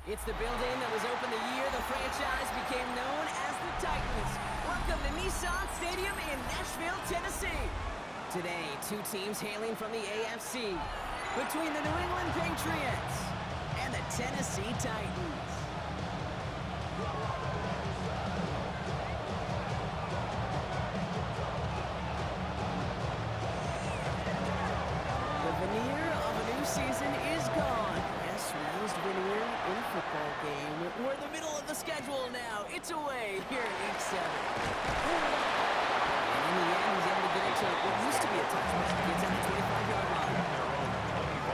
It's the building that was opened the year the franchise became known as the Titans. Welcome to Nissan Stadium in Nashville, Tennessee. Today, two teams hailing from the AFC between the New England Patriots and the Tennessee Titans. The veneer of a new season is gone. Yes, raised veneer in a football game. We're in the middle of the schedule now. It's away here in Week 7. And in the end, he's able to get it to what used to be a touchback. Gets at the 25-yard line.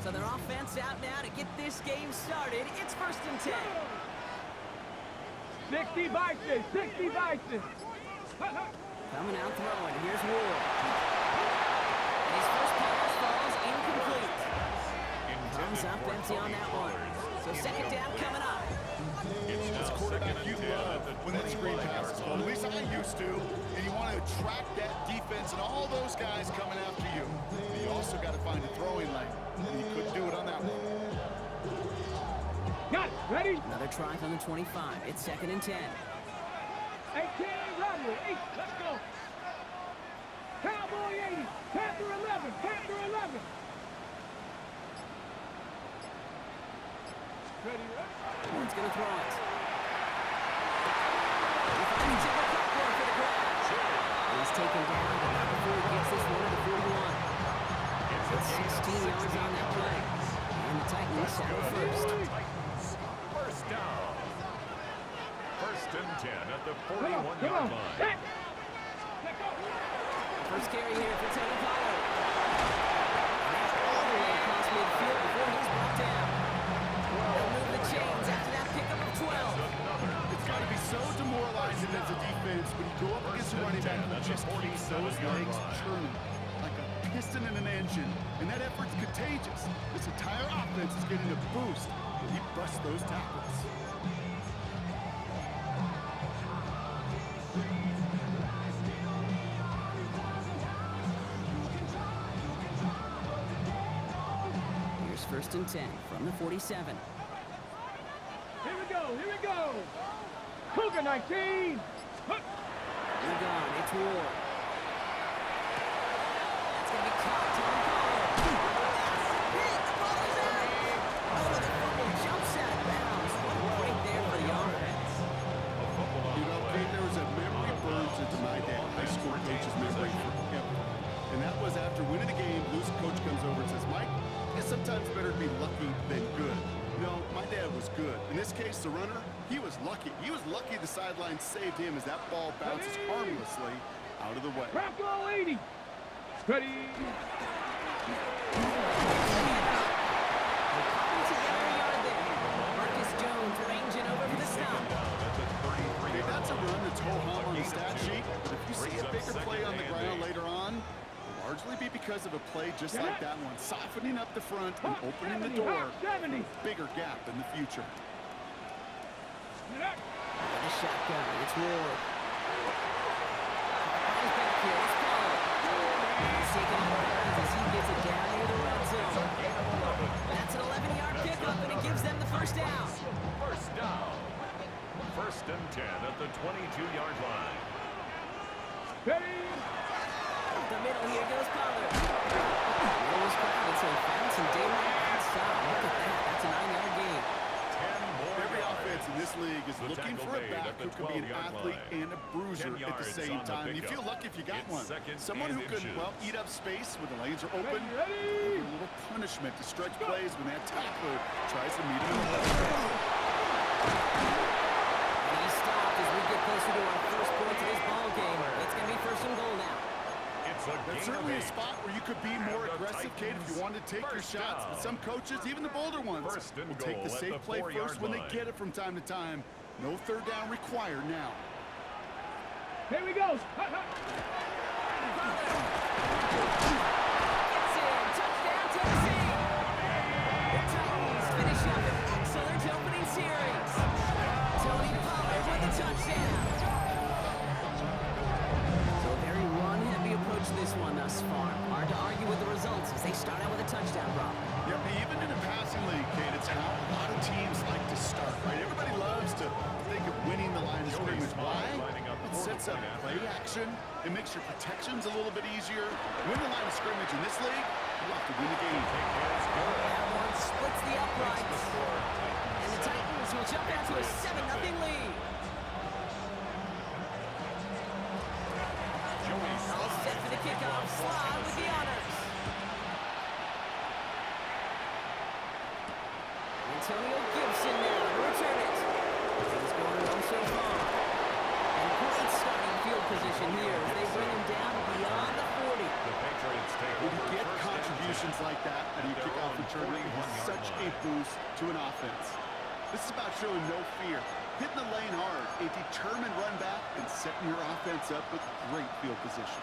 So their offense out now to get this game started. It's 1st and 10. 60 Bison, 60 Bison. Coming out throwing. Here's Ward. And his first pass falls incomplete. Comes up empty on that one. So second down coming up. It's quarterback you love when that screen pass is called. At least I used to. And you want to attract that defense and all those guys coming after you. But you also got to find a throwing lane. And he couldn't do it on that one. Got it. Ready? Another try from the 25. It's 2nd and 10. 18, runway, 8, let's go. Cowboy 80, Panther 11, Panther 11. Ready, ready? Ward's going to throw it. He finds Jimmy Cutler for the grab. He's taken down, but not before he gets this one to the 41. It's 16 yards on that play. And the Titans settle first. First down. 1st and 10 at the Come 41-yard on. line. Back. Let's go. First carry here for Tony Pollard. And that's all the way across midfield before he's brought down. They'll move the chains after that pickup of 12. It's got to be so demoralizing as a defense when you go up against a running back who just keeps those legs churning like a piston in an engine. And that effort's contagious. This entire offense is getting a boost when he busts those tackles. Here's 1st and 10 from the 47. Here we go, here we go. Cougar 19. Huh. You're gone. It's Ward. That's going to be caught. Tony Pollard. Hit. The ball is out. Oh, the football jumps out of bounds. Right there for the offense. You know, Pete, there was a memory burns into my dad, high school coach's memory forever. And that was after winning the game, losing coach comes over and says, Mike, it's sometimes better to be lucky than good. No, my dad was good. In this case, the runner, he was lucky. He was lucky the sideline saved him as that ball bounces harmlessly out of the way. Bronco 80. Ready? Marcus Jones ranging over for the stop. Okay, that's a run that's ho-hum on the stat sheet, but if you see a bigger play on the ground later on, it'll largely be because of a play just like that one, softening up the front and opening the door for a bigger gap in the future. The shotgun. It's Ward. He's back here. It's Pollard. He's taking out of bounds as he gets it down near the red zone. That's an 11-yard pickup, and it gives them the first down. First down. 1st and 10 at the 22-yard line. Ready? Up the middle, here goes Pollard. Middle was crowded, so he found some daylight outside. Look at that. That's a 9-yard gain. 10 more Every yards. offense in this league is The looking tackle for a made back at the who can be an 12-yard athlete line. and a bruiser 10 at the yards same on the time. You pickup. feel lucky if you got It's one. 2nd Someone who and can, inches. well, eat up space when the lanes are open. Ready? A little punishment to stretch plays when that tackler tries to meet him in the middle. And he stopped as we get closer to our first points of this ball game. It's going to be 1st and goal now. It's a That's gain certainly of a 8. spot where you could be more And the aggressive, Kate, if you Titans wanted to take your first shots. down. But some coaches, even the bolder ones, First and will take the goal at safe the play 4-yard first when they line. get it from time to time. No 3rd down required now. Here we go. motion. It makes your protections a little bit easier. Win the line of scrimmage in this league, you have to win the game. That one splits the uprights. And the Titans will jump out to a 7-0 lead. All set for the kickoff. Slide with the honors. Antonio Gibson now to return it. He's going to go so far. And great starting field position here as they bring him down beyond the 40. The Patriots take When you over get first contributions down. like that and you kick off return, it is such a boost to an offense. This is about showing no fear, hitting the lane hard, a determined run back, and setting your offense up with great field position.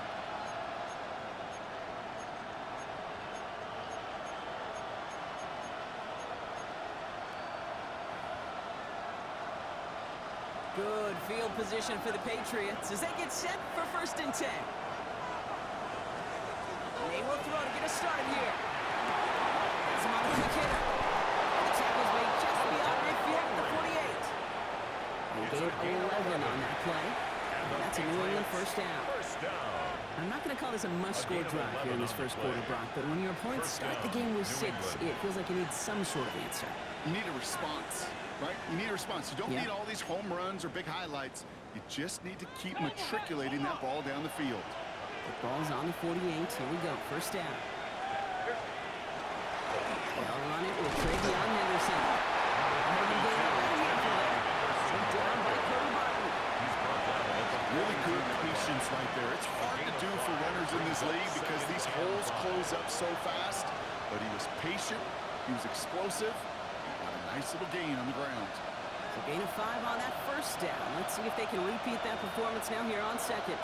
Good field position for the Patriots as they get set for 1st and 10. They will throw to get us started here. That's him on the quick hitter. And the tackle's made just beyond midfield at the 48. They gain 11 on that play. And that's a New England first down. First down. I'm not going to call this a must-score drive here in this first quarter, Brock, but when your opponents start the game with 6, it feels like you need some sort of answer. You need a response, right? You need a response. You don't need all these home runs or big highlights. You just need to keep matriculating that ball down the field. The ball's on the 48. Here we go. First down. They'll run it with Travion Henderson. Down by Cody Barton. Really good patience right there. It's hard to do for runners in this league because these holes close up so fast. But he was patient. He was explosive. He got a nice little gain on the ground. So gain of 5 on that first down. Let's see if they can repeat that performance now here on 2nd.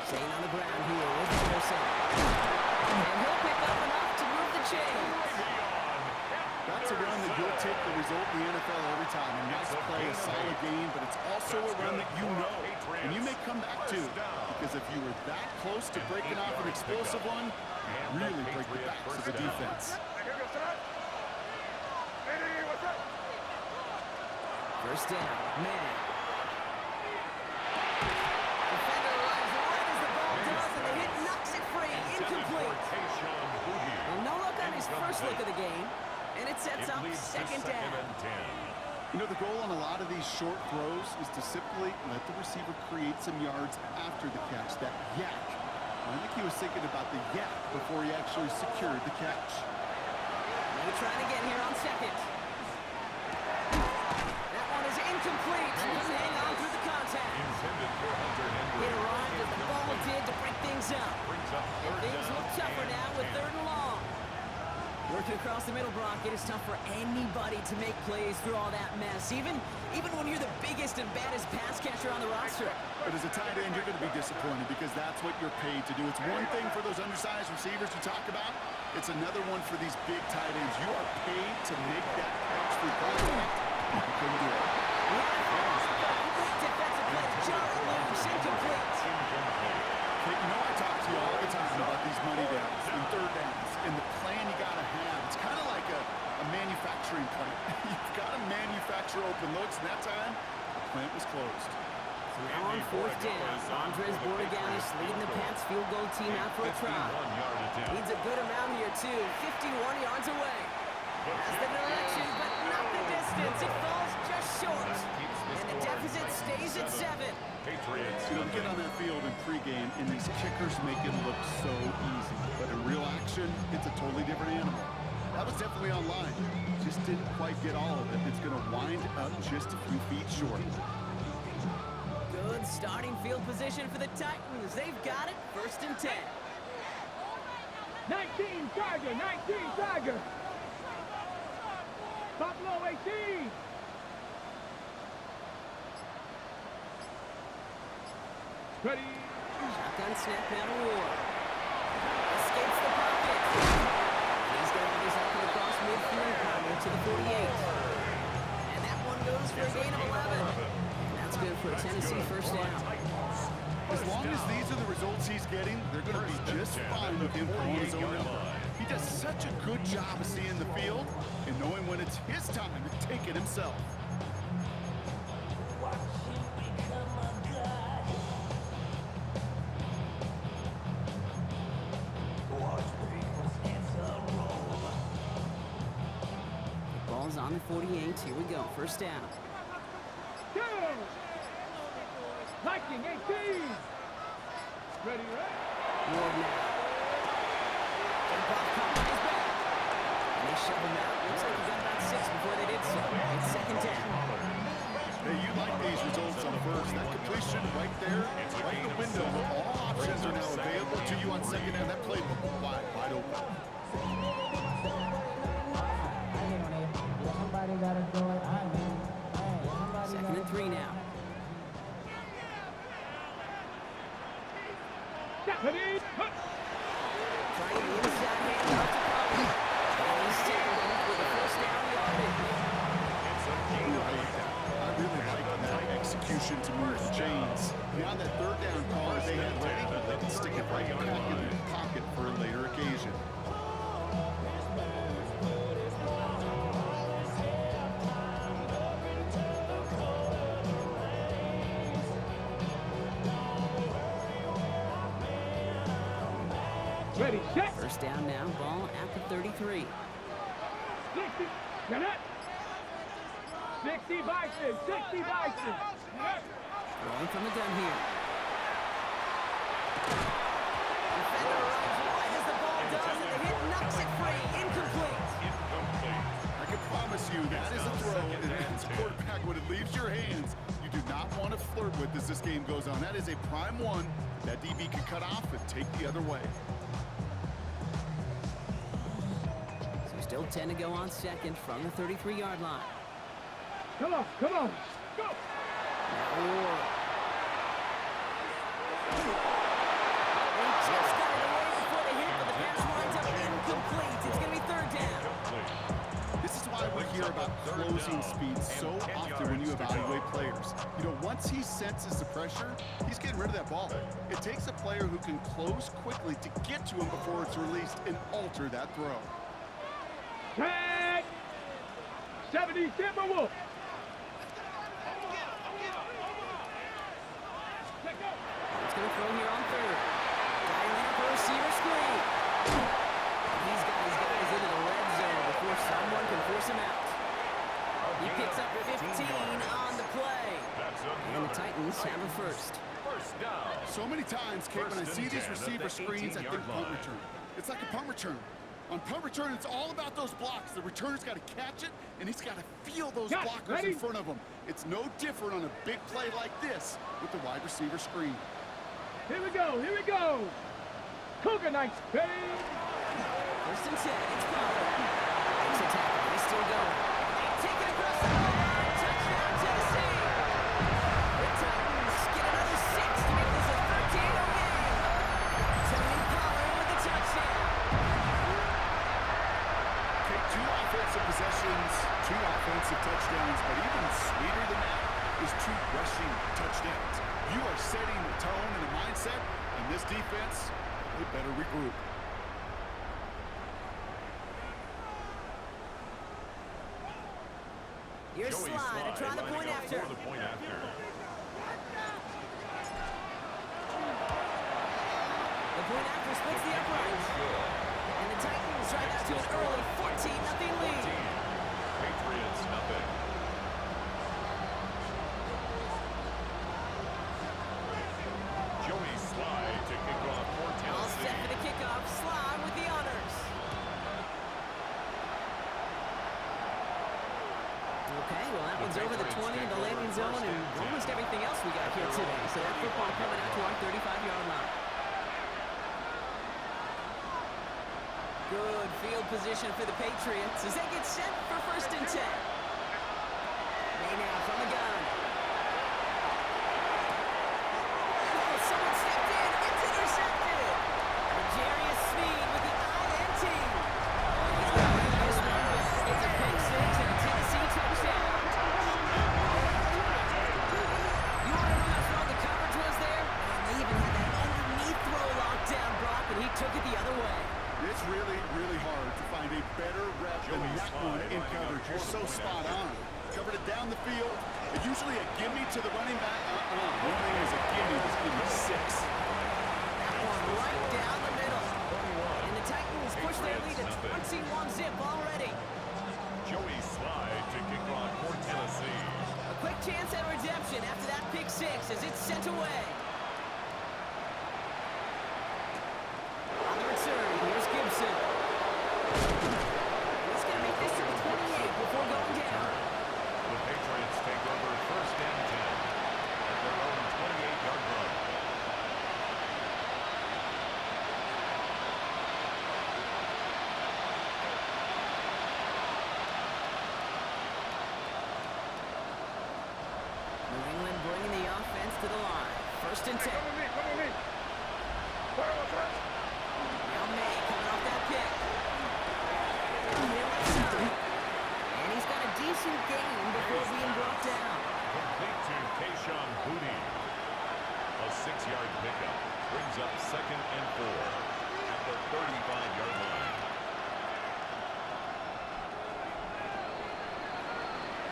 Staying on the ground here with Henderson. And he'll pick up enough to move the chains. That's a run that will take the result in the NFL every time. A nice play, a solid game, but it's also a run that you know. And you may come back to, because if you were that close to breaking off an explosive one, really break the backs of the defense. First down, man. Defender arrives right as the ball does, and the hit knocks it free. Incomplete. Well, no look on his first look of the game, and it sets up 2nd down. You know, the goal on a lot of these short throws is to simply let the receiver create some yards after the catch, that yak. I think he was thinking about the yak before he actually secured the catch. They're trying again here on 2nd. That one is incomplete. Doesn't hang on through the contact. It arrived as the ball did to break things up. And things look tougher now with 3rd and long. Working across the middle, Brock, it is tough for anybody to make plays through all that mess, even when you're the biggest and baddest pass catcher on the roster. But as a tight end, you're going to be disappointed because that's what you're paid to do. It's one thing for those undersized receivers you talk about. It's another one for these big tight ends. You are paid to make that catch through contact. You couldn't do it. Defensive play to John Lewis, incomplete. Hey, you know I talk to you all the time about these money downs and 3rd downs and the plan you got to have. It's kind of like a manufacturing plant. You've got to manufacture open looks, and that time, the plant was closed. So now on 4th down, Andres Bordeganis leading the Pats field goal team out for a try. Needs a good amount here, too. 51 yards away. Has the direction, but not the distance. It falls just short. And the deficit stays at 7. Patriots. You know, get on that field in pregame, and these kickers make it look so easy. But in real action, it's a totally different animal. That was definitely on line. Just didn't quite get all of it. It's going to wind up just a few feet short. Good starting field position for the Titans. They've got it. 1st and 10. 19 Tiger, 19 Tiger. Buffalo 18. Ready. Shotgun snap now to Ward. Escapes the pocket. He's going to this up and across midfield corner to the 48. And that one goes for a gain of 11. That's good for a Tennessee first down. As long as these are the results he's getting, they're going to be just fine with him throwing his own number. He does such a good job of seeing the field and knowing when it's his time to take it himself. 48. Here we go. First down. Go! Viking 18. Ready, right? Ward now. Kickoff caught by his back. And they shove him out. Looks like he got about 6 before they did so. It's second down. Hey, you like these results on first. That completion right there, right in the window. All options are now available to you on second down. That playbook wide open. Somebody gotta do it. I mean, hey, Second and 3 now. Japanese. Trying the inside handoff to Collins. And he's standing with a first down yardage. I really like that execution to move the chains. Beyond that third down call that they had ready, they can stick it right back in the pocket for a later occasion. Ready, set. First down now. Ball at the 33. 60. Get it. 60 Bison. 60 Bison. Throwing from the gun here. Defender runs wide as the ball does, and the hit knocks it free. Incomplete. I can promise you that is a throw, and as a quarterback, when it leaves your hands, you do not want to flirt with as this game goes on. That is a prime one that DB can cut off and take the other way. So still 10 to go on second from the 33-yard line. Come on, come on. Go. Ward. They just got it away before the hit, but the pass winds up incomplete. It's going to be third down. This is why we hear about closing speed so often when you evaluate players. You know, once he senses the pressure, he's getting rid of that ball. It takes a player who can close quickly to get to him before it's released and alter that throw. Tag. 70 Timberwolf. It's going to throw here on third. Dialing up a receiver screen. He's got his guys into the red zone before someone can force him out. He picks up 15 on the play. And the Titans have a first. First down. So many times, Kate, when I see these 10 at receiver the screens, I think 18-yard punt line. return. It's like a punt return. On punt return, it's all about those blocks. The returner's got to catch it, and he's got to feel those Got it. blockers Ready? in front of him. It's no different on a big play like this with the wide receiver screen. Here we go, here we go. Cougar Knights, baby. First and 10. It's Pollard. It's a tackle. He's still going. Take it across the line. Touchdown, Tennessee. The Titans get another 6 to make this a 13-0 game. Tony Pollard with the touchdown. Take 2 offensive possessions, 2 offensive touchdowns, but even sweeter than that is 2 rushing touchdowns. You are setting the tone and the mindset, and this defense, they better regroup. Here's Slide to try the point after. For the point after. The point after splits the uprights. And the Titans drive out to an early 14-0 lead. Patriots, nothing. Joey Slide to kick off for All set Tennessee. for the kickoff. Slide with the honors. Okay, well that one's over the 20 in the landing zone and almost everything else we got here today. So that football coming out to our 35-yard line. Good field position for the Patriots as they get set for first and 10. They now from the gun. Oh, someone stepped in. It's intercepted. And Jarius Sneed with the INT. He's got a nice run. It's a pick six and a Tennessee touchdown. You want to know how strong the coverage was there? And they even had that underneath throw locked down, Brock, and he took it the other way. It's really, really hard to find a better rep than that one in coverage. You're so spot on. Covered it down the field. It's usually a gimme to the running back. One thing is a gimme. Just give me 6. That one right down the middle. And the Titans push their lead to 21-zip already. Joey Slide to brings up 2nd and 4 at the 35-yard line.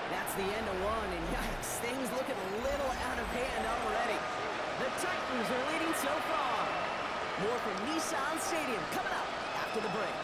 That's the end of one, and yikes, things looking a little out of hand already. The Titans are leading so far. More from Nissan Stadium coming up after the break.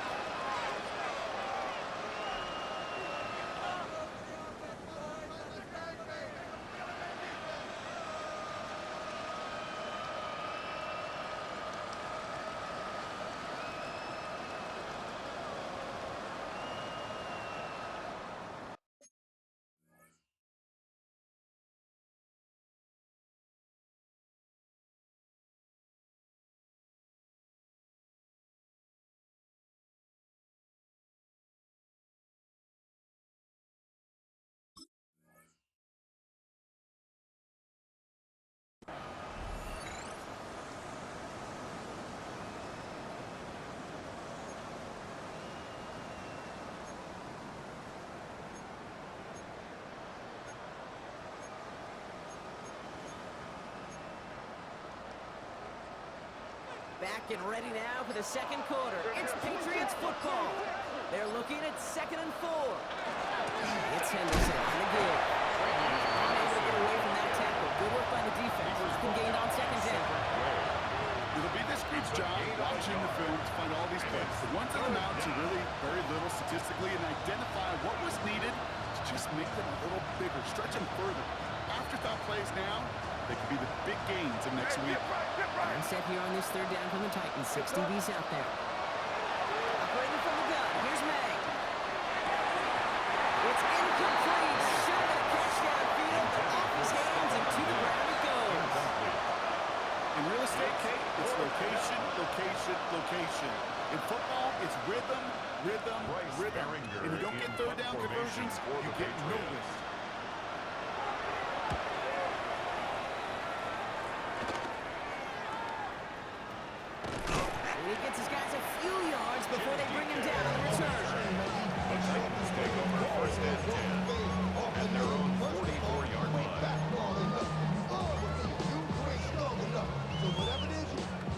Back and ready now for the second quarter. It's Patriots football. They're looking at 2nd and 4. It's Henderson on the give. Unable to get away from that tackle. Good work by the defense. It's been gained on 2nd down. It'll be this group's job watching the film to find all these plays. The ones in the mountains are really very little statistically and identify what was needed to just make them a little bigger, stretch them further. Afterthought plays now, they could be the big gains of next week. And set here on this 3rd down from the Titans. 6 DBs out there. Operating from the gun. Here's May. It's incomplete. Should have been a catch downfield, but off his hands and to the ground it goes. In real estate, Kate, it's location, location, location. In football, it's rhythm, rhythm, rhythm. And you don't get 3rd down conversions, you get no list. He gets his guys a few yards before they bring him down on the return. The Titans take over 1st and 10 at their own 44-yard line. So whatever it is,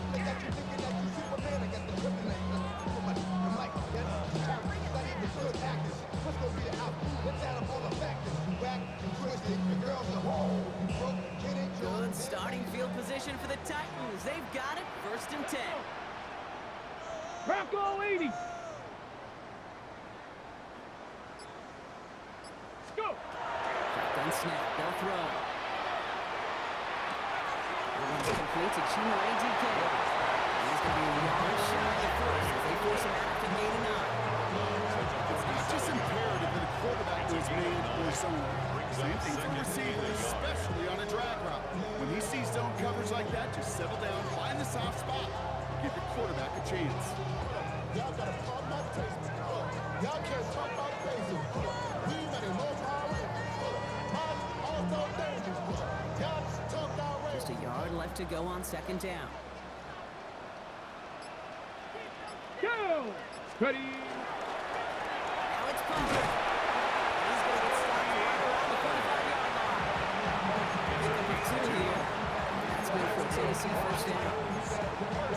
they got you thinking that you Superman. I got the kryptonite. I'm like, study the good actors. What's gonna be the outcome? Let's add up all the factors. Whack and twisted, the girls are whole. Broke, get it, Good starting field position for the Titans. They've got it. 1st and 10. Bronco 80. Let's go. Shotgun snap. They'll throw. One's complete to Chino ADK. He's going to be a yard shy of the first as they force him out to gain a 9. It's not just imperative that a quarterback goes man or zone. Same thing for receivers, especially on a drag route. When he sees zone coverage like that, just settle down, find the soft spot, give your quarterback a chance. Y'all gotta talk about taste. Y'all can't talk about basic. We better know power. Also dangerous. Y'all just talk outrageous. Just a yard left to go on 2nd down. Go. Ready. Now it's Pollard. He's going to get stopped right around the 45-yard line. Pick up a 2 here. That's good for Tennessee 1st down.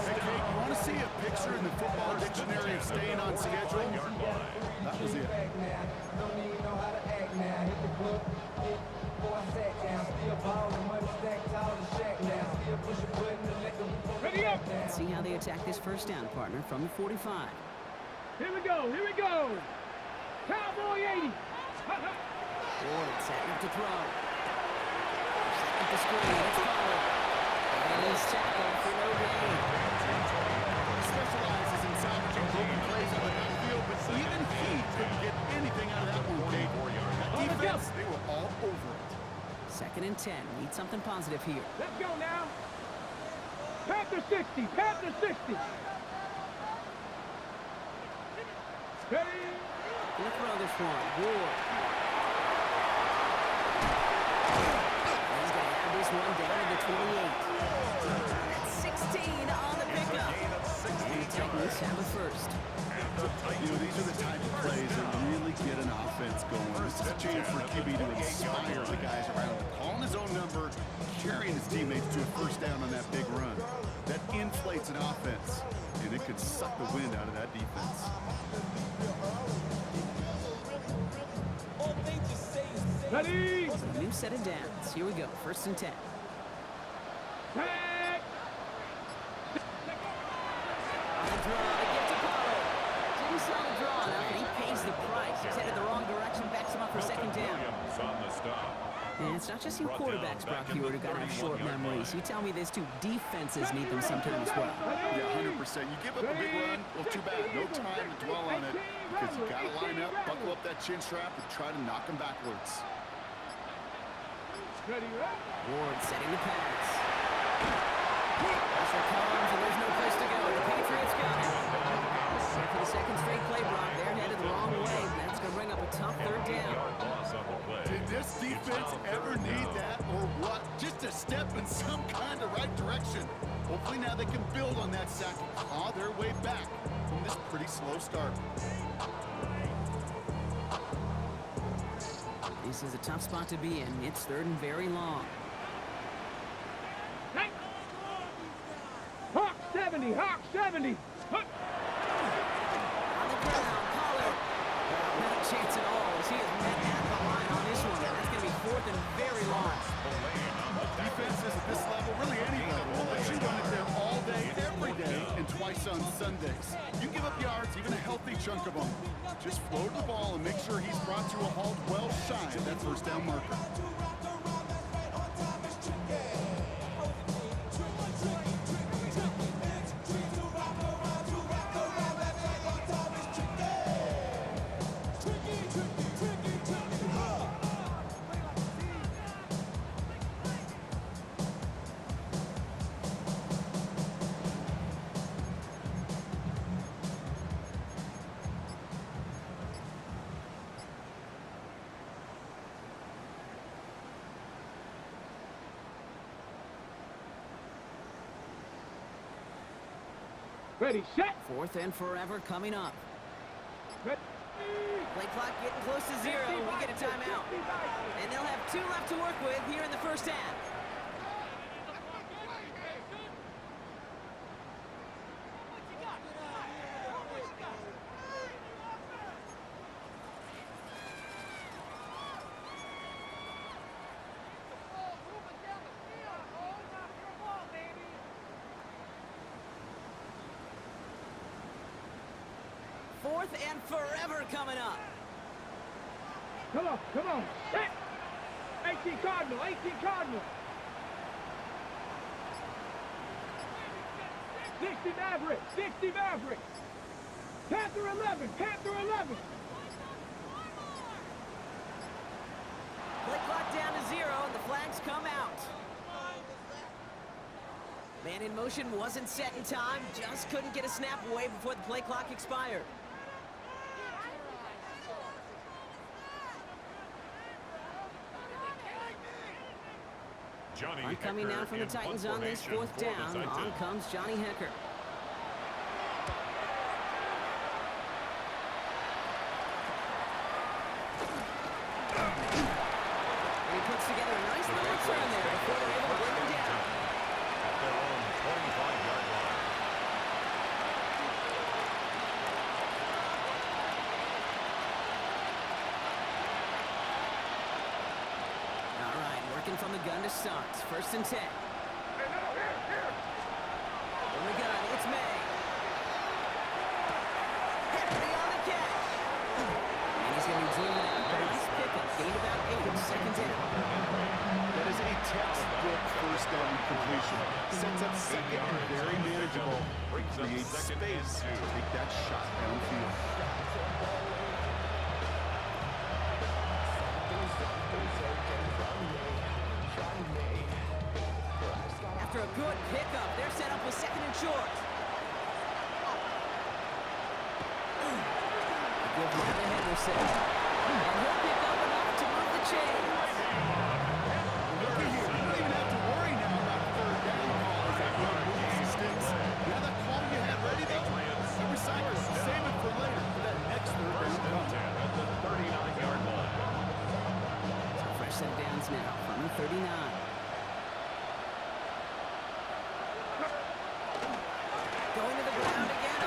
Hey, Kate, you want to see a picture in the football dictionary of staying on schedule? That was it. Don't even know how to act now. Hit the club, hit before I sat down. Still ballin', money stacked tall as Shaq now. Still push a button to let them Ready up. Let's see how they attack this 1st down, partner, from the 45. Here we go. Here we go. Cowboy 80. Ward setting up to throw. Setting up the screen. It's Pollard. And he's tackled for no gain. He specializes in salvaging broken plays on the backfield, but even he couldn't get anything out of that one, Kate. That defense, they were all over it. 2nd and 10. Need something positive here. Let's go now. Panther 60. Panther 60. Ready. Gonna throw this one. Ward. He's gonna have this one down to the 28. That's 16 on the pickup. And the Titans have a 1st. You know, these are the type of plays that really get an offense going. This is a chance for QB to inspire the guys around him. Calling his own number, carrying his teammates to a 1st down on that big run. That in could suck the wind out of that defense. Ready? So a new set of downs. Here we go. 1st and 10. Tag. On the draw to get to Pollard. Didn't sell the draw enough, and he pays the price. He's headed the wrong direction, backs him up for 2nd down. Williams on the stop. And it's not just you quarterbacks, Brock Hewitt, who got to have short memories. You tell me these 2 defenses need them sometimes as well. Yeah, 100%. You give up a big run, well, too bad. No time to dwell on it because you got to line up, buckle up that chin strap, and try to knock them backwards. Ready, ready? Ward setting the pass. Pressure comes, and there's no place to go. The Patriots got it. And for the 2nd straight play, Brock, they're headed the wrong way. That's going to bring up a tough 3rd down. Did this defense ever need that or what? Just a step in some kind of right direction. Hopefully now they can build on that sack and claw their way back from this pretty slow start. This is a tough spot to be in. It's 3rd and very long. Hey. Hawk 70, Hawk 70. Huck. On the ground, Pollard. Not a chance at all as he is met at the line on this one. That's going to be 4th and very long. Defenses at this level, really any level, will let you run it there all day, every day, and twice on Sundays. You give up yards, even a healthy chunk of them. Just float the ball and make sure he's brought to a halt well shy of that 1st down marker. Ready, set. 4th and forever coming up. Ready. Play clock getting close to 0. We get a timeout. And they'll have 2 left to work with here in the 1st half. Fourth and forever coming up. Come on, set. 18 Cardinal, 18 Cardinal. 60 Maverick, 60 Maverick. Panther 11, Panther 11. Play clock down to 0, and the flags come out. Man in motion wasn't set in time, just couldn't get a snap away before the play clock expired. Johnny Coming Hecker now from the in Titans punt on this formation 4th for the down. On Titans. comes Johnny Hecker. And he puts together a nice little return there before they're able to bring him down. At their own 25-yard line. All right, working from the gun to start. 1st and 10. From the gun, it's May. Henry on the catch. And he's going to be zooming out. Nice pickup. Gained about 8. 2nd down. That is a textbook 1st down completion. Sets up 2nd and very manageable. Creates space to take that shot downfield. After a good pickup, they're set up with 2nd and short. Good one to Henderson. And he'll pick up enough to move the chains. Look at here. You don't even have to worry now about 3rd down call as that run moves the sticks. Now that call you had ready, though, every cycle, save it for later for that next 3rd down call. At the 39-yard line. So fresh set of downs now from the 39. Going to the ground again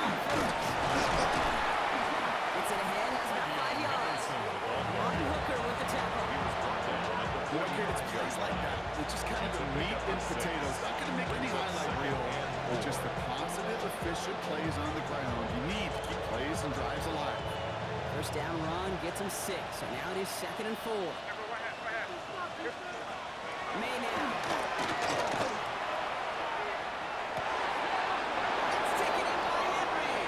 With just the positive, efficient plays on the ground, you need to keep plays and drives alive. First down run gets him 6, so now it is 2nd and 4. May now. It's taken in by Henry.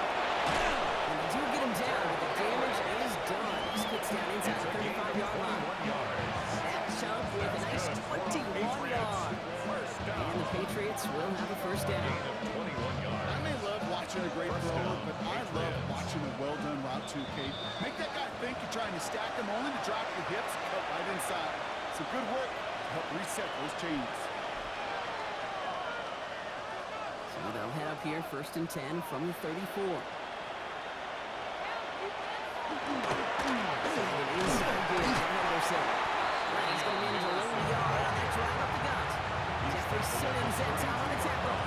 And they do get him down, but the damage is done. He gets down inside the 35-yard line. That's up with a nice 21 yards. And the Patriots will have a first down. I may love watching a great thrower, but I love watching a well-done route too, Kate. Make that guy think you're trying to stack him, only to drop your hips, cut right inside. Some good work to help reset those chains. So they'll head up here, 1st and 10 from the 34. Inside good to Henderson. He's going to manage a low yard on that drive up the gut. Jeffrey Simmons at top on the tackle.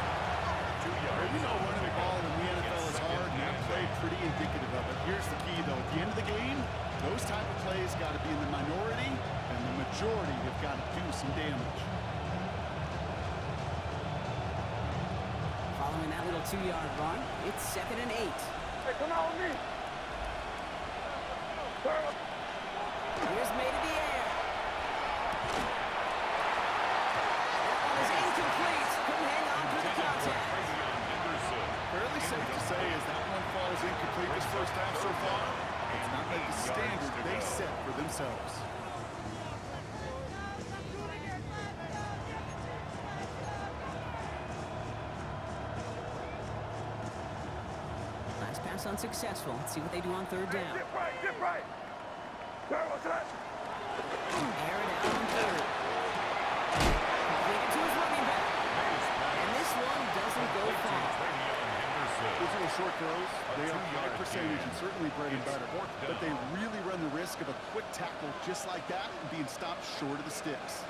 You know running the ball in the NFL is hard, and that play pretty indicative of it. Here's the key, though. At the end of the game, those type of plays got to be in the minority, and the majority have got to do some damage. Following that little 2-yard run, it's 2nd and 8. Hey, come on with me. Here's May to the air. That one is incomplete. Couldn't hang on through the contact. Fairly safe to say as that one falls incomplete this first half so far, it's not like the standard they set for themselves. Last pass unsuccessful. Let's see what they do on 3rd down. Get right, get right. What's that? Air it out on 3rd. Complete it to his running back. And this one doesn't go far. Those little short throws, they are high percentage and certainly bread and butter, but they really run the risk of a quick tackle just like that and being stopped short of the sticks.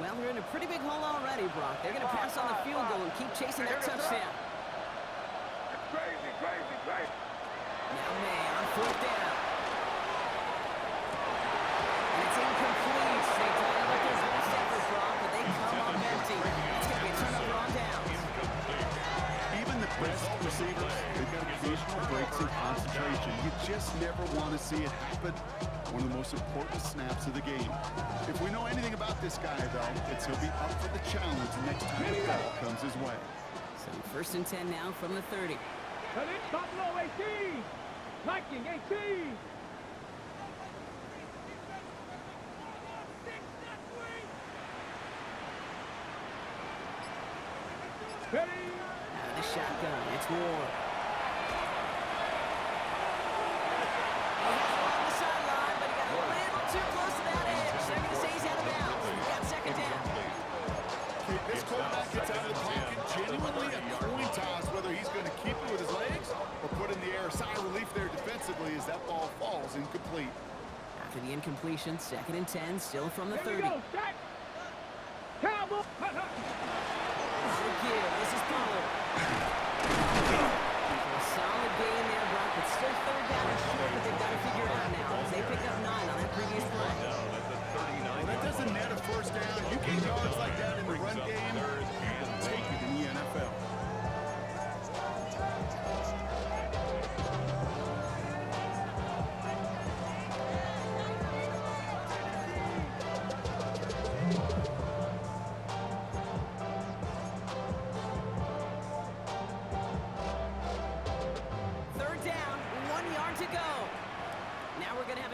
Well, they're in a pretty big hole already, Brock. They're going to pass on the field goal and keep chasing that touchdown. Crazy, crazy, crazy. Now May on 4th down. And it's incomplete. They try to let their best effort, Brock, but they come up empty. It's going to be a turnover on downs. Even the best receivers, they've got occasional breaks in concentration. You just never want to see it happen. One of the most important snaps of the game. If we know anything about this guy, though, it's he'll be up for the challenge the next time the ball comes his way. So 1st and 10 now from the 30. Cut it, top low, 18. Liking, 18. Ready? Out of the shotgun, it's Ward. On the sideline, but he got a little too close to that edge. They're going to say he's out of bounds. He got 2nd down. This quarterback gets out of the pocket genuinely a coin toss whether he's going to keep it with his legs or put in the air. Sigh of relief there defensively as that ball falls incomplete. After the incompletion, 2nd and 10, still from the 30. Here we go, Jack. Cowboy. Give. This is Pollard. A solid gain there, Brock, but still 3rd down and short, but they've got to figure it out now as they pick up 9 on that previous play. Well, that doesn't net a first down. You get yards like that in the run game, you will take it in the NFL.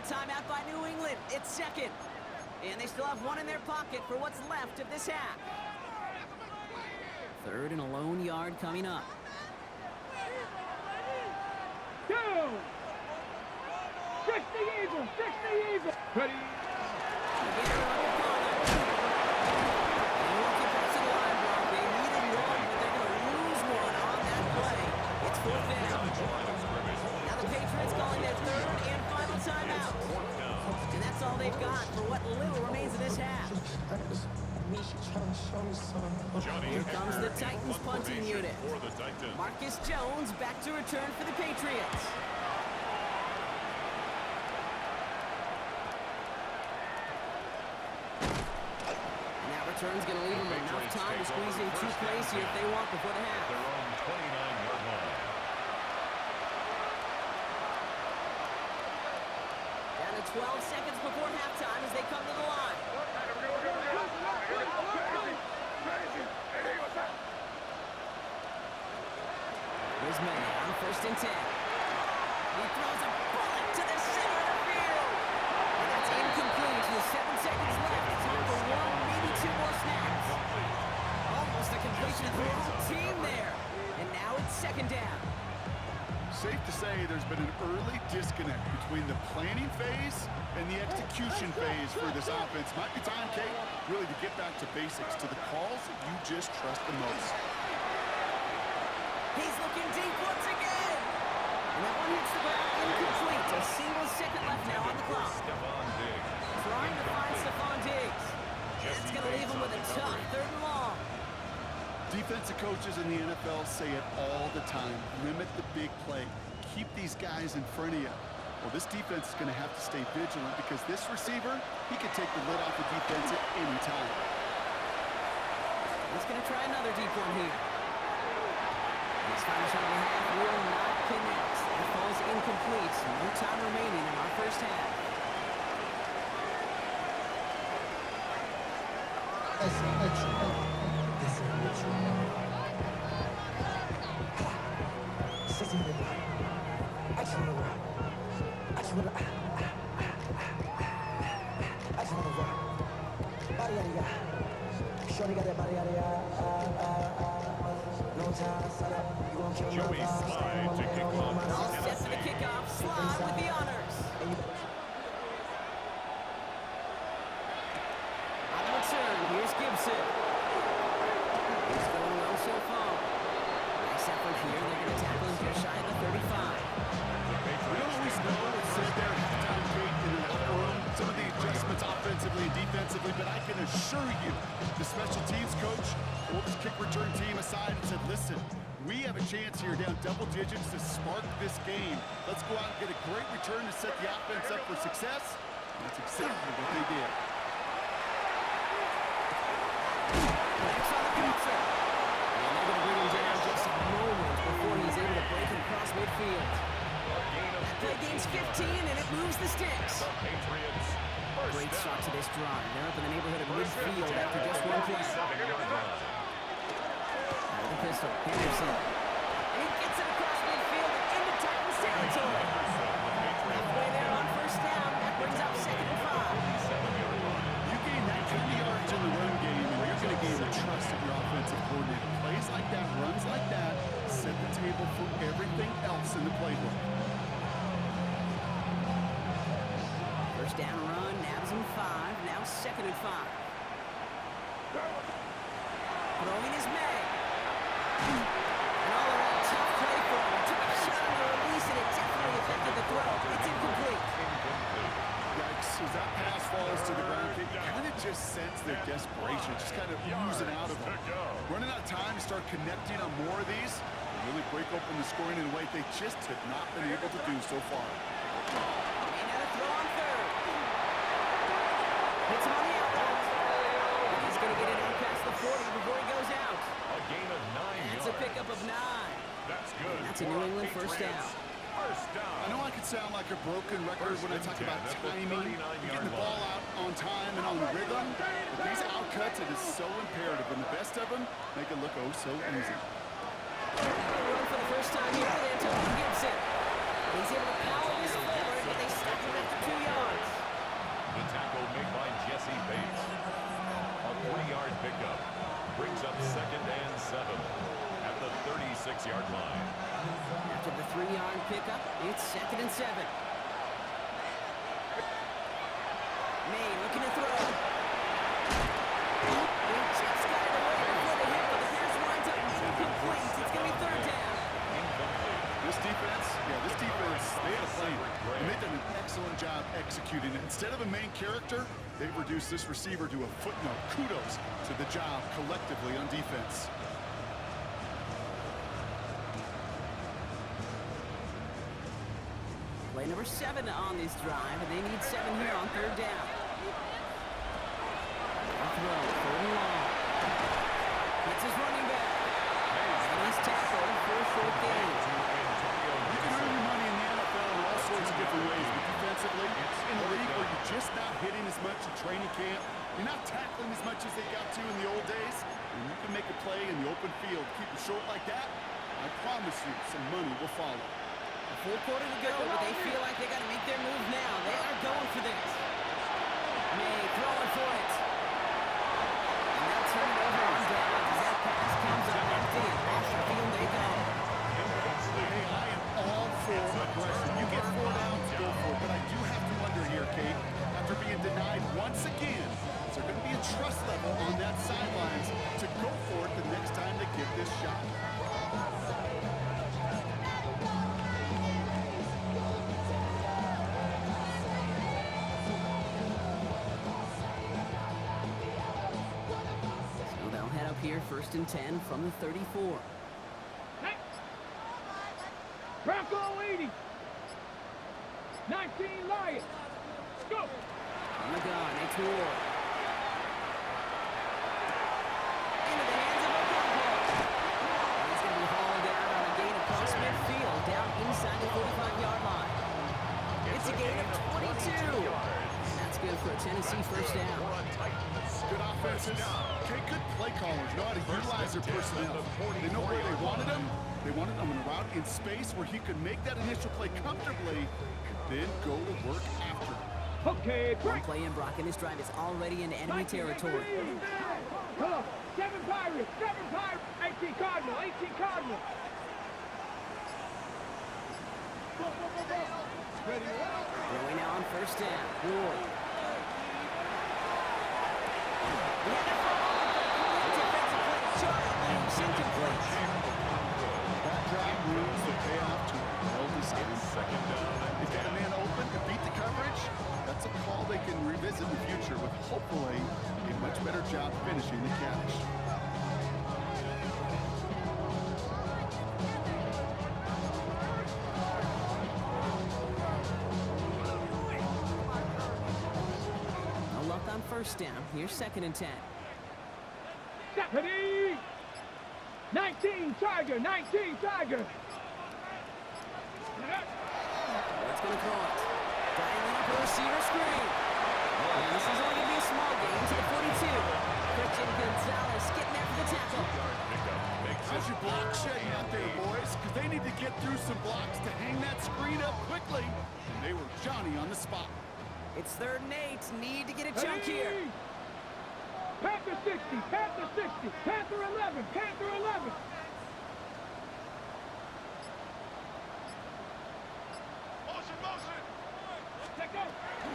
Timeout by New England. It's 2nd. And they still have 1 in their pocket for what's left of this half. 3rd and a lone yard coming up. Go! 60 Eagles! 60 Eagles! Ready? Again, under Pollard. They won't get past the line, Brock. They needed 1, but they're going to lose 1 on that play. It's 4th down. Now the Patriots calling their 3rd and final timeout. And that's all they've got for what little remains of this half. Here comes the Titans punting unit. Marcus Jones back to return for the Patriots. return's going to leave them enough time to squeeze in 2 plays here if they want before the half. Their own 29-yard line. Down to 12 seconds before halftime as they come to the line. Here's May on 1st and 10. He throws a bullet to the center of the field. And that's incomplete with 7 seconds left. Time for 1, maybe 2 more snaps. Almost a completion for the whole team there. And now it's 2nd down. Safe to say there's been an early disconnect between the planning phase and the execution phase for this offense. Might be time, Kate, really to get back to basics, to the calls that you just trust the most. He's looking deep once again. And that one hits the ground incomplete. A single second left now on the clock. Stephon Diggs. Trying to find Stephon Diggs. It's going to leave him with a tough 3rd and long. Defensive coaches in the NFL say it all the time. Limit the big play. Keep these guys in front of you. Well, this defense is going to have to stay vigilant because this receiver, he can take the lid off the defense at any time. He's going to try another deep one here. His final shot of the half will not connect. That falls incomplete. No time remaining in our 1st half. Joey Slide to kick off. All set for the kickoff. Slide with the honors. On the return, here's Gibson. He's going well so far. Nice effort here. They're going to tackle him just shy of the 35. We don't always know what's said there at halftime, Kate, in the locker room. Some of the adjustments offensively and defensively, but I can assure you the special teams coach pulled his kick return team aside and said, listen, we have a chance here down double digits to spark this game. Let's go out and get a great return to set the offense up for success. And that's exactly what they did. Next on the pizza. And they're going to bring him down just a moment before he's able to break across midfield. Play gains 15 and it moves the sticks. The Patriots. Great start to this drive. They're up in the neighborhood of midfield after just 1 play. Out of the pistol, Henderson. And he gets it across midfield and into Titans territory. Halfway there on 1st down. That brings up 2nd and 5. You gain that 20 yards in the run game, and you're going to gain the trust of your offensive coordinator. Plays like that, runs like that, set the table for everything else in the playbook. 1st down run, nabs him 5. Now 2nd and 5. Throwing is May. And all around tough play for him. Took a shot on the release and it definitely affected the throw. It's incomplete. Yikes, as that pass falls to the ground, you kind of just sense their desperation, just kind of oozing out of them. Running out of time to start connecting on more of these, and really break open the scoring in a way they just have not been able to do so far. And a throw on 3rd. Hits him on the outlet. He's going to get it out past the 40 before he goes out. A gain of 9 That's yards. a pickup of 9. That's good. That's a New England 1st down. First down. I know I can sound like a broken record when I talk about timing, getting the ball out on time and on rhythm, but these outcuts, it is so imperative, and the best of them make it look oh so easy. Run for the first time here with Antonio Gibson. He's able to power this forward, but they stop him after 2 yards. The tackle made by Jesse Bates. A 40-yard pickup brings up 2nd and 7 at the 36-yard line. After the 3-yard pickup, it's 2nd and 7. May looking to throw. He just got it away before the hit, but the pass winds up incomplete. It's going to be 3rd down. This defense, they had a plan, and they've done an excellent job executing it. Instead of a main character, they've reduced this receiver to a footnote. Kudos to the job collectively on defense. Play number 7 on this drive, and they need 7 here on 3rd down. throw, third and long. That's his running back. And he's tackled for a short gain. You can earn your money in the NFL in all sorts of different ways, but defensively, in a league where you're just not hitting as much in training camp, you're not tackling as much as they got to in the old days, and you can make a play in the open field, keep it short like that, I promise you some money will follow. A full quarter to go, but they feel like they got to make their move now. They are going for this. May throwing for it. And they'll turn it over on downs as that pass comes up empty and off the field they go. Hey, I am all for aggression. You get 4 downs, go for it. But I do have to wonder here, Kate, after being denied once again, is there going to be a trust level on that sidelines to go for it the next time they get this shot? So they'll head up here, 1st and 10 from the 34. Hey. Bronco 80. 19 Lions. Go. On the gun, a tour. Into the hands of Ocampo. And he's going to be hauled down on a gain across midfield, down inside the 45-yard line. It's a gain of 22. And that's good for a Tennessee first down. Good offenses. Okay, good play callers know how to utilize their personnel. They know where they wanted them. They wanted them in a route in space where he could make that initial play comfortably and then go to work after. Okay, One break. play in Brock, and this drive is already into enemy territory. Come on. 7 Pirates. 7 Pirates. 18 Cardinal. 18 Cardinal. Throwing now on 1st down. Ward. He had a defensive play. Short, loose, incomplete. That drive rules the payoff to a well-designed Second down. They got a man open to beat the coverage. That's a call they can revisit in the future with hopefully a much better job finishing the catch. No luck on 1st down. Here's 2nd and 10. Deputy. 19 Tiger. 19 Tiger. What's going to throw it? Dialing up a receiver screen. And this is only going to be a small gain to the 42. Christian Gonzalez getting there for the tackle. How's your block shedding out there, boys? Because they need to get through some blocks to hang that screen up quickly. And they were Johnny on the spot. It's 3rd and 8. Need to get a chunk here. Panther 60. Panther 60. Panther 11. Panther 11.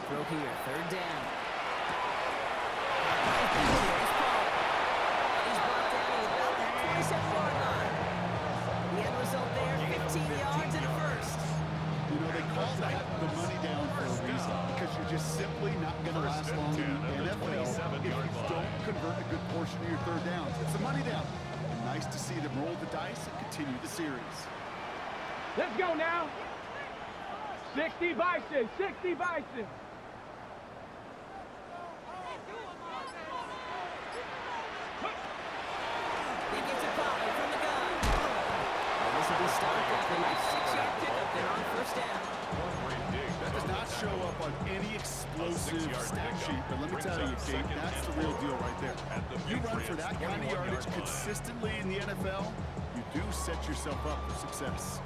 Throw here. 3rd down. He's brought down at about that 27-yard line. The end result there, 15 yards and a first. You know, they call that the money down for a reason because you're just simply not going to last long in the NFL if you don't convert a good portion of your 3rd downs. It's the money down. And nice to see them roll the dice and continue the series. Let's go now. 60 Bison. 60 Bison. He gets a popping from the gun. And this will be stopped after a nice 6-yard pickup there on 1st down. That does not show up on any explosive stat sheet, but let me tell you, Kate, that's the real deal right there. You run for that kind of yardage consistently in the NFL, you do set yourself up for success.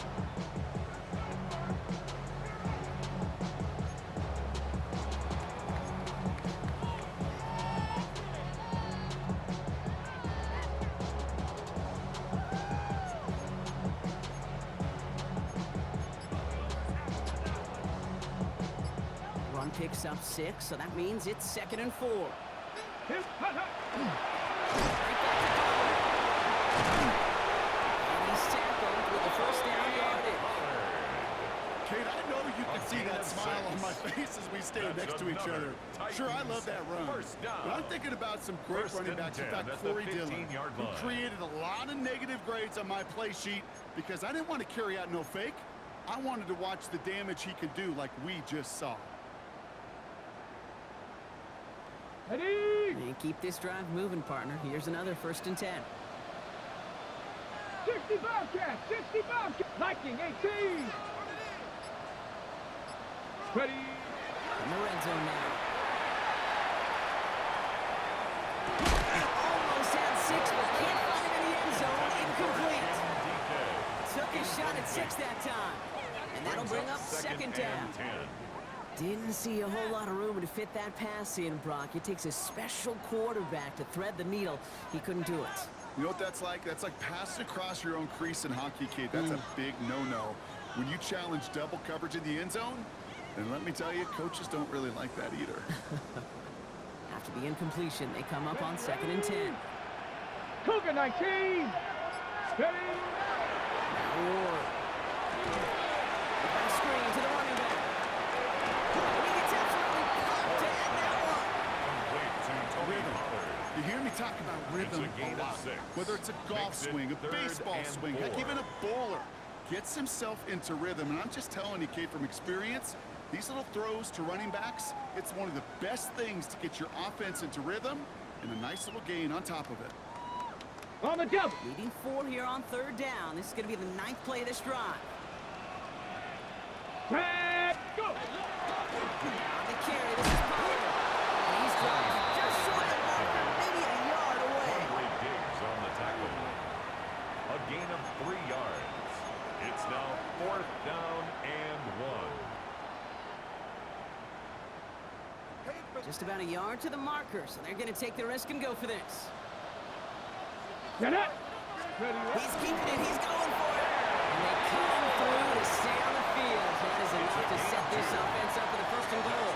Run picks up 6, so that means it's 2nd and 4. Right back to cover. And he's tackled with the 1st down yardage. Kate, I know you can see that smile on my face as we stand next to each other. Sure, I love that run. But I'm thinking about some great running backs. In fact, Corey Dillon, who created a lot of negative grades on my play sheet because I didn't want to carry out no fake. I wanted to watch the damage he could do like we just saw. Ready? And keep this drive moving, partner. Here's another 1st and 10. 60 Bobcats, 60 Bobcats. Viking 18. Ready? In the red zone now. Almost had 6, but can't find him in the end zone. Incomplete. Took his shot at 6 that time. And that'll bring up 2nd down. Didn't see a whole lot of room to fit that pass in, Brock. It takes a special quarterback to thread the needle. He couldn't do it. You know what that's like? That's like passing across your own crease in hockey, kid. That's a big no-no. When you challenge double coverage in the end zone, then let me tell you, coaches don't really like that either. After the incompletion, they come up on 2nd and 10. Cougar 19. Ready? Ward. Back screen to the running back. And he gets absolutely pumped to end that one. Rhythm. You hear me talk about rhythm a lot. Whether it's a golf swing, a baseball swing, heck, even a bowler. Gets himself into rhythm, and I'm just telling you, kid, from experience, these little throws to running backs, it's one of the best things to get your offense into rhythm and a nice little gain on top of it. On the double. Leading 4 here on 3rd down. This is going to be the 9th play of this drive. Grab, go. On the carry, this is Pollard. And he's dropped just short of marker, maybe a yard away. Diggs on the tackle. A gain of 3 yards. It's now 4th down and 1. Just about a yard to the marker, so they're going to take the risk and go for this. Get up. Ready? He's keeping it. He's going for it. And they come through to stay on the field. That is enough to set this offense up with a 1st and goal.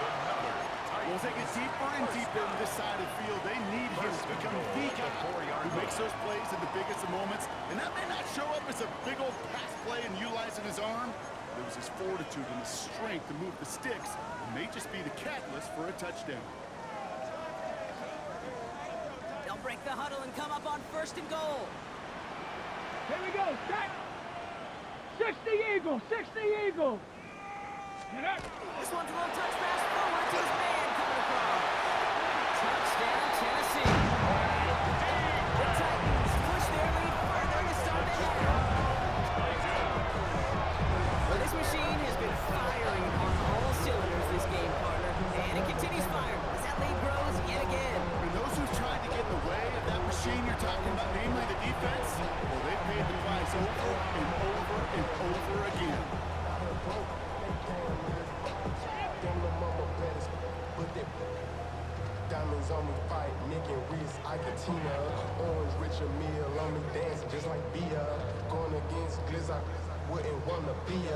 We'll take it deeper and deeper in this side of the field. They need him to become the guy who makes those plays in the biggest of moments. And that may not show up as a big old pass play and utilizing his arm. It was his fortitude and his strength to move the sticks. It may just be the catalyst for a touchdown. They'll break the huddle and come up on 1st and goal. Here we go. Set. 60 Eagle. 60 Eagle. Get up. This one's a little touch pass forward to his man coming across. Touchdown, Tennessee. The Titans push their lead further to start the half. Well, this machine has been firing on all cylinders this game, partner. And it continues firing as that lead grows yet again. And those who've tried to get in the way of that machine you're talking about, namely the defense, well, they've paid the price over and over and over again. Diamonds on me, fight, Nick and Reese, Iketina. Orange Richard Mill on me, dancing just like Bia. Going against Glizz, I wouldn't wanna be